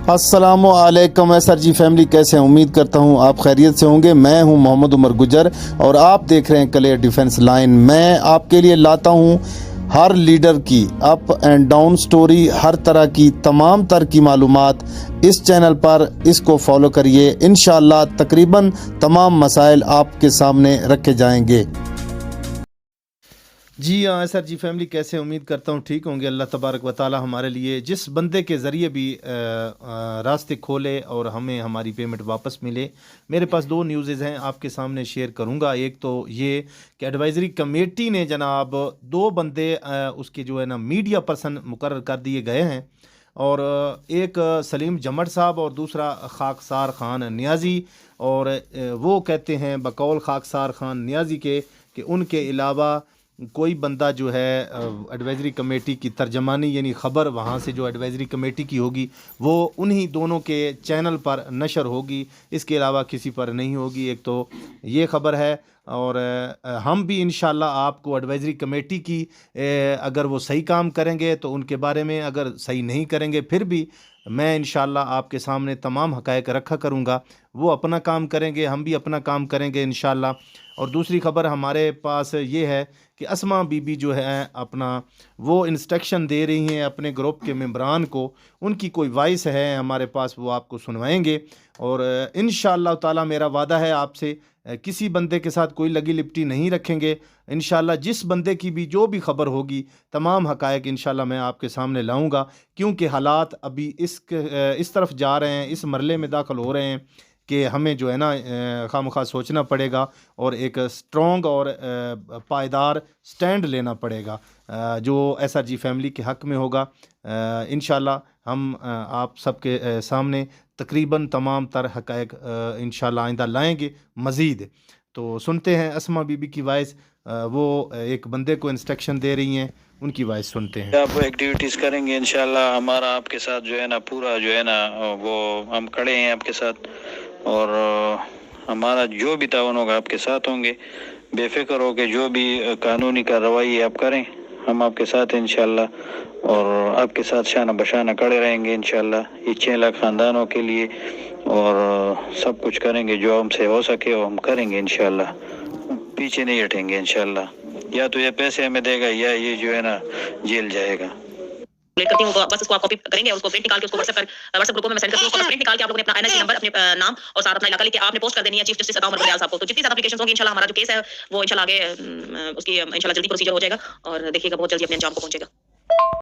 अस्सलामु अलैकुम एसआर जी फैमिली, कैसे हैं? उम्मीद करता हूं आप खैरियत से होंगे। मैं हूं मोहम्मद उमर गुजर और आप देख रहे हैं क्लियर डिफेंस लाइन। मैं आपके लिए लाता हूं हर लीडर की अप एंड डाउन स्टोरी, हर तरह की तमाम तर की मालूमात इस चैनल पर। इसको फॉलो करिए, इंशाअल्लाह तकरीबन तमाम मसाइल आपके सामने रखे जाएंगे। जी हाँ सर जी फैमिली, कैसे? उम्मीद करता हूँ ठीक होंगे। अल्लाह तबारक व ताला हमारे लिए जिस बंदे के ज़रिए भी रास्ते खोले और हमें हमारी पेमेंट वापस मिले। मेरे पास दो न्यूज़ हैं आपके सामने शेयर करूँगा। एक तो ये कि एडवाइज़री कमेटी ने जनाब दो बंदे उसके जो है ना मीडिया पर्सन मुकर्रर कर दिए गए हैं, और एक सलीम जमट साहब और दूसरा खाकसार ख़ान नियाज़ी। और वो कहते हैं बकौल खाकसार ख़ान नियाज़ी के कि उनके अलावा कोई बंदा जो है एडवाइज़री कमेटी की तर्जमानी यानी ख़बर वहाँ से जो एडवाइज़री कमेटी की होगी वो उन्हीं दोनों के चैनल पर नशर होगी, इसके अलावा किसी पर नहीं होगी। एक तो ये ख़बर है। और हम भी इंशाल्लाह आपको एडवाइज़री कमेटी की अगर वो सही काम करेंगे तो उनके बारे में, अगर सही नहीं करेंगे फिर भी मैं इंशाल्लाह आपके सामने तमाम हक़ाइक़ रखा करूँगा। वो अपना काम करेंगे, हम भी अपना काम करेंगे इंशाल्लाह। और दूसरी ख़बर हमारे पास ये है कि अस्मा बीबी जो है अपना वो इंस्ट्रक्शन दे रही हैं अपने ग्रुप के मेंबरान को। उनकी कोई वॉइस है हमारे पास, वो आपको सुनवाएंगे। और इंशाअल्लाह ताला मेरा वादा है आपसे, किसी बंदे के साथ कोई लगी लिपटी नहीं रखेंगे। इंशाअल्लाह जिस बंदे की भी जो भी ख़बर होगी तमाम हक़ाइक़ इंशाअल्लाह मैं आपके सामने लाऊंगा, क्योंकि हालात अभी इस तरफ जा रहे हैं, इस मरले में दाखिल हो रहे हैं कि हमें जो है ना खामखा सोचना पड़ेगा और एक स्ट्रॉन्ग और पायदार स्टैंड लेना पड़ेगा जो एसआरजी फैमिली के हक़ में होगा। इंशाल्लाह हम आप सबके सामने तकरीबन तमाम तर हक़ाइक़ इंशाल्लाह आइंदा लाएंगे मज़ीद। तो सुनते हैं अस्मा बीबी की वॉइस, वो एक बंदे को इंस्ट्रक्शन दे रही हैं, उनकी वॉइस सुनते हैं। आप एक्टिविटीज़ करेंगे इंशाल्लाह, हमारा आपके साथ जो है ना पूरा जो है ना वो हम खड़े हैं आपके साथ, और हमारा जो भी तावन होगा आपके साथ होंगे। बेफिक्र हो के जो भी कानूनी कार्रवाई आप करें, हम आपके साथ हैं इंशाल्लाह, और आपके साथ शाना बशाना खड़े रहेंगे इंशाल्लाह। ये 6 लाख ख़ानदानों के लिए, और सब कुछ करेंगे जो हमसे हो सके वो हम करेंगे इंशाल्लाह। पीछे नहीं हटेंगे इंशाल्लाह। या तो ये पैसे हमें देगा या ये जो है ना जेल जाएगा। करती हूँ, बस उसको आप कॉपी करेंगे और उसको प्रिंट निकाल के उसको व्हाट्सएप ग्रुप में मैं सेंड करती हूँ। उसको प्रिंट निकाल के आप लोगों ने अपना एनआईसी नंबर, अपने नाम और साथ अपना इलाका लेके आपने पोस्ट कर देनी है चीफ जस्टिस अता उमर बलियाल साहब को। तो जितनी ज़्यादा एप्लीकेशंस होंगी इंशाल्लाह हमारा जो केस है वो इंशाल्लाह आगे उसकी इंशाल्लाह जल्दी प्रोसीजर हो जाएगा और देखिएगा बहुत जल्दी अपने अंजाम को पहुंचेगा।